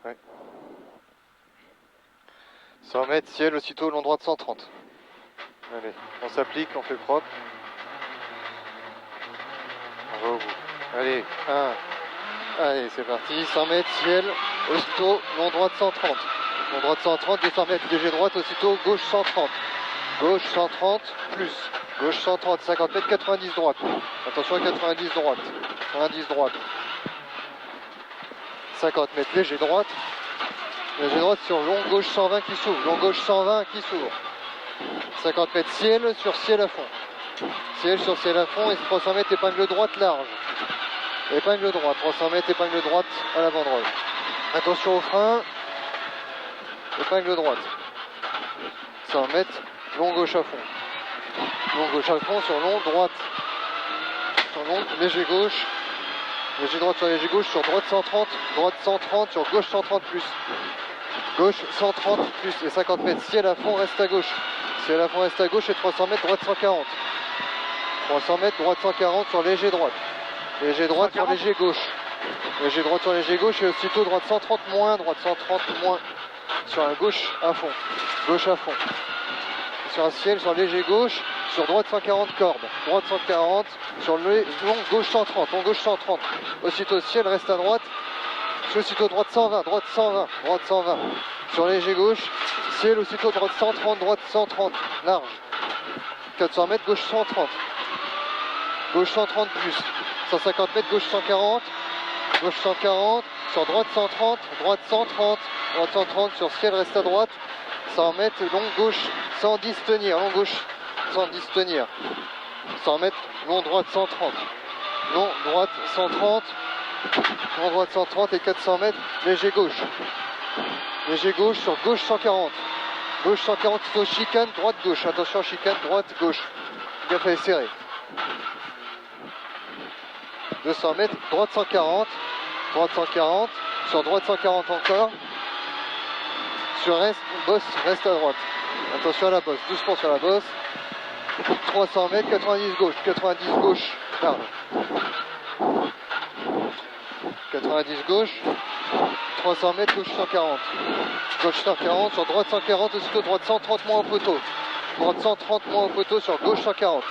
Ouais. 100 mètres, ciel, aussitôt long droit de 130. Allez, on s'applique, on fait propre. On va au bout. Allez, 1. Allez, c'est parti. 100 mètres, ciel, aussitôt long droit de 130. Long droit de 130, 200 mètres, léger droite, aussitôt gauche 130. Gauche 130, plus. Gauche 130, 50 mètres, 90 droite. Attention à 90 droite. 90 droite. 50 mètres, léger droite. Léger droite sur long gauche 120 qui s'ouvre. Long gauche 120 qui s'ouvre. 50 mètres, ciel sur ciel à fond. Ciel sur ciel à fond et 300 mètres, épingle droite large. Épingle droite, 300 mètres, épingle droite à la banderole. Attention au frein. Épingle droite. 100 mètres, long gauche à fond. Long gauche à fond sur long droite. Sur long, léger gauche. Léger droite sur léger gauche, sur droite 130. Droite 130, sur gauche 130 plus. Gauche 130 plus et 50 mètres. Ciel à fond, reste à gauche. Ciel à fond, reste à gauche et 300 mètres, droite 140. 300 mètres, droite 140 sur léger droite. Léger droite 140. Sur léger gauche. Léger droite sur léger gauche et aussitôt droite 130 moins, droite 130 moins. Sur un gauche à fond. Gauche à fond. Sur un ciel, sur léger gauche, sur droite 140 corde. Droite 140, sur le long gauche 130, long gauche 130. Aussitôt ciel, reste à droite. Aussitôt droite 120, droite 120, droite 120. Sur léger gauche, ciel, aussitôt droite 130, droite 130, large. 400 mètres, gauche 130. Gauche 130 plus. 150 mètres, gauche 140. Gauche 140, sur droite 130, droite 130. Droite 130, sur ciel, reste à droite. 100 mètres, long gauche 110 tenir, long gauche 110 tenir. 100 mètres, long droite 130. Long droite 130. Long droite 130 et 400 mètres, léger gauche. Léger gauche sur gauche 140. Gauche 140, plutôt chicane, droite gauche. Attention, chicane, droite gauche. Gaffe à serrer. 200 mètres, droite 140. Droite 140. Sur droite 140 encore. Sur reste, bosse, reste à droite. Attention à la bosse, doucement sur la bosse. 300 mètres, 90 gauche. 90 gauche, large. 90 gauche. 300 mètres, gauche 140. Gauche 140, sur droite 140, aussitôt droite 130 moins au poteau. Droite 130 moins au poteau sur gauche 140.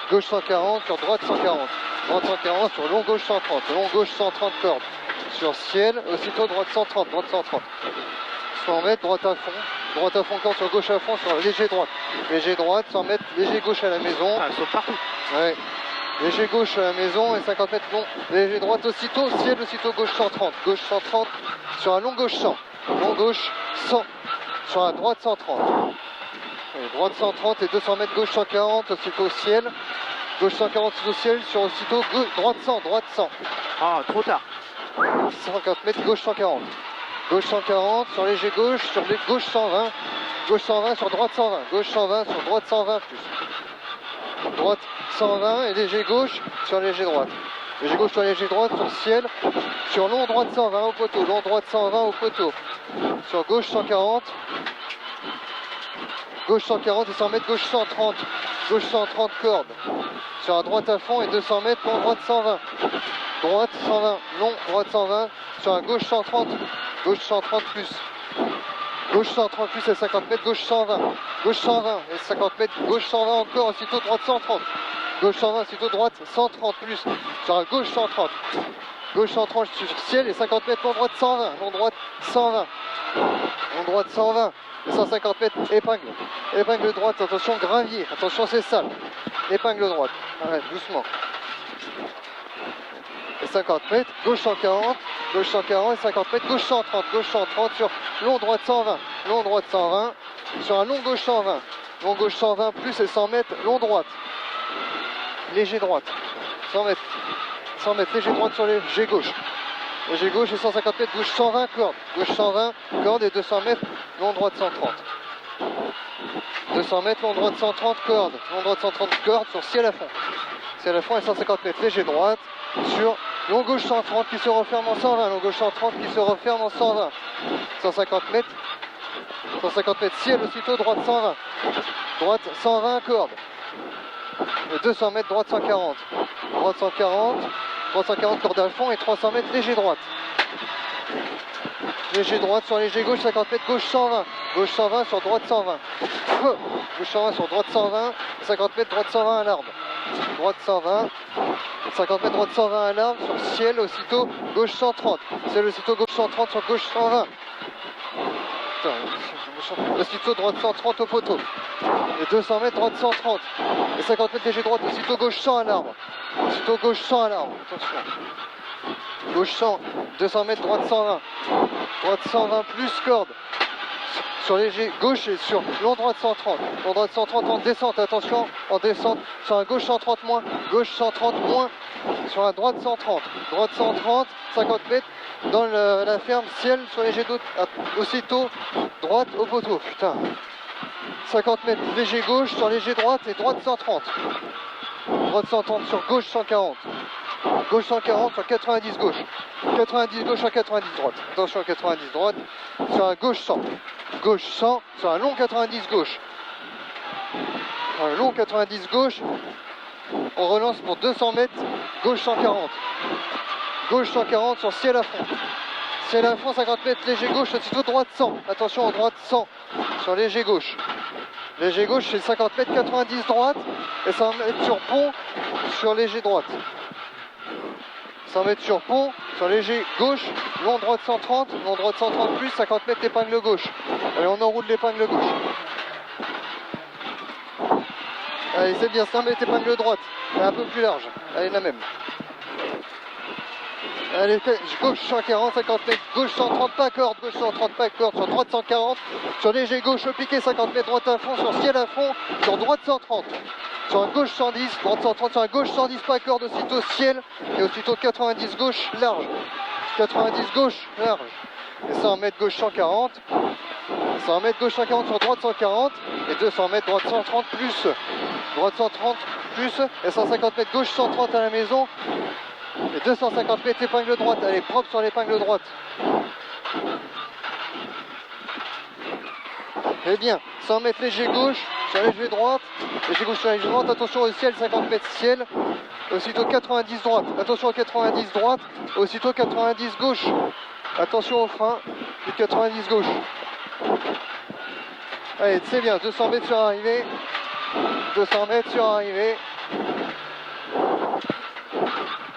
Gauche 140, sur droite 140. Droite 140, sur long gauche 130. Long gauche 130 corde. Sur ciel, aussitôt droite 130, droite 130. 100 mètres, droite à fond. Droite à fond encore sur gauche à fond, sur léger droite. Léger droite, 100 mètres, léger gauche à la maison. Ah, saute partout. Ouais. Léger gauche à la maison et 50 mètres long. Léger droite aussitôt, ciel aussitôt gauche 130. Gauche 130 sur un long gauche 100. Long gauche 100 sur un droite 130. Et droite 130 et 200 mètres gauche 140 aussitôt ciel. Gauche 140 au ciel sur aussitôt droite 100, droite 100. Ah, trop tard. 50 mètres gauche 140. Gauche 140 sur léger gauche, sur les gauche 120. Gauche 120 sur droite 120. Gauche 120 sur droite 120 plus. Droite 120 et léger gauche sur léger droite. Léger gauche sur léger droite sur ciel. Sur long droite 120 au poteau. Long droite 120 au poteau. Sur gauche 140. Gauche 140 et 100 mètres gauche 130. Gauche 130 corde. Sur un droite à fond et 200 mètres long droite 120. Droite 120. Long droite 120. Sur un gauche 130. Gauche 130 plus. Gauche 130 plus et 50 mètres, gauche 120. Gauche 120 et 50 mètres, gauche 120 encore, aussitôt droite 130. Gauche 120, aussitôt droite 130 plus. Sur un gauche 130. Gauche 130 sur ciel et 50 mètres, long droite 120. Long droite 120. Long droite 120 et 150 mètres, épingle. Épingle droite, attention gravier, attention c'est sale. Épingle droite, ouais, doucement. Et 50 mètres, gauche 140, gauche 140 et 50 mètres, gauche 130, gauche 130 sur long droite 120, long droite 120, sur un long gauche 120, long gauche 120 plus et 100 mètres, long droite, léger droite, 100 mètres, léger droite sur léger gauche, léger gauche et 150 mètres, gauche 120 corde, gauche 120 corde et 200 mètres, long droite 130. 200 mètres, long droite 130 corde, long droite 130 corde sur ciel à fond. Ciel à fond et 150 mètres, léger droite sur long gauche 130 qui se referme en 120, long gauche 130 qui se referme en 120. 150 mètres, ciel aussitôt, droite 120. Droite 120 corde. Et 200 mètres, droite 140. Droite 140, droite 140 corde à fond et 300 mètres léger droite. léger droite sur léger gauche, 50 mètres, gauche 120. Gauche 120 sur droite 120. Gauche 120 sur droite 120. 50 mètres, droite 120 à l'arbre. Droite 120. 50 mètres, droite 120 à l'arbre. Sur ciel, aussitôt, gauche 130. Ciel, aussitôt, gauche 130 sur gauche 120. Aussitôt, droite 130 au poteau. Et 200 mètres, droite 130. Et 50 mètres, léger droite, aussitôt, gauche 100 à l'arbre. Aussitôt, gauche 100 à l'arbre. Attention. Gauche 100, 200 mètres, droite 120. Droite 120 plus corde. Sur léger gauche et sur long droite 130. Long droite 130 en descente, attention, en descente. Sur un gauche 130 moins, gauche 130 moins. Sur un droite 130. Droite 130, 50 mètres dans la ferme, ciel sur léger d'autre. Aussitôt, droite au poteau, putain. 50 mètres, léger gauche sur léger droite et droite 130. Droite 130 sur gauche 140. Gauche 140 sur 90 gauche. 90 gauche sur 90 droite. Attention à 90 droite. Sur un gauche 100. Gauche 100 sur un long 90 gauche. Un long 90 gauche. On relance pour 200 mètres. Gauche 140. Gauche 140 sur ciel à fond. Ciel à fond 50 mètres léger gauche. Aussitôt droite 100. Attention en droite 100 sur léger gauche. Léger gauche c'est 50 mètres 90 droite. Et 100 mètres sur pont sur léger droite. 100 mètres sur pont, sur léger gauche, long droite 130, long droite 130 plus, 50 mètres épingle gauche. Allez, on enroule l'épingle gauche. Allez, c'est bien, 100 mètres épingle droite. Elle est un peu plus large. Allez, la même. Allez, gauche 140, 50 mètres, gauche 130, pas corde, gauche 130, pas corde, sur droite 140, sur léger gauche au piqué, 50 mètres droite à fond, sur ciel à fond, sur droite 130. Sur un gauche 110, droite 130, sur un gauche 110, pas corde, aussitôt ciel, et aussitôt 90 gauche large. 90 gauche large. Et 100 mètres gauche 140. 100 mètres gauche 140 sur droite 140. Et 200 mètres droite 130 plus. Droite 130 plus. Et 150 mètres gauche 130 à la maison. Et 250 mètres épingle droite. Allez, propre sur l'épingle droite. Eh bien, 100 mètres léger gauche, sur léger droite, léger gauche sur léger droite, attention au ciel, 50 mètres ciel, aussitôt 90 droite, attention à 90 droite, aussitôt 90 gauche, attention au frein, et 90 gauche. Allez, c'est bien, 200 mètres sur arrivée, 200 mètres sur arrivée,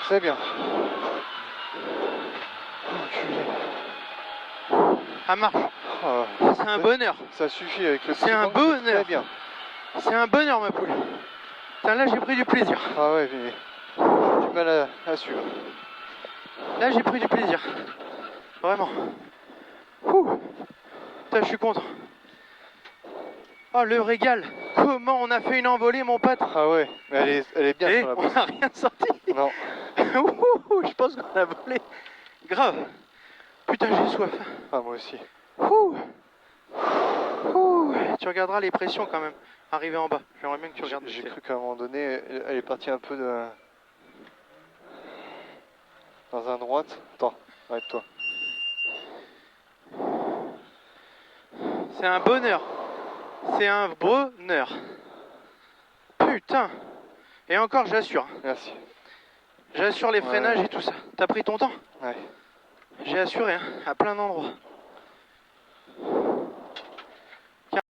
c'est bien. Ça marche. C'est un bonheur. Ça suffit avec le. C'est un bonheur. Très bien. C'est un bonheur, ma poule. Putain, là j'ai pris du plaisir. Ah ouais, mais j'ai du mal à suivre. Là j'ai pris du plaisir. Vraiment. Ouh. Putain, je suis content. Oh, le régal. Comment on a fait une envolée, mon pote. Ah ouais, mais elle est bien Et sur la on piste. n'a rien sorti. Non. Ouh, je pense qu'on a volé. Grave. Putain, j'ai soif. Ah, moi aussi. Ouh. Ouh. Tu regarderas les pressions quand même. Arrivé en bas. J'aimerais bien que tu regardes. J'ai cru qu'à un moment donné, elle est partie un peu dans un droite. Attends, arrête-toi. C'est un bonheur. C'est un bonheur. Putain. Et encore, j'assure. Merci. J'assure les freinages et tout ça. T'as pris ton temps? Ouais. J'ai assuré, hein, à plein d'endroits.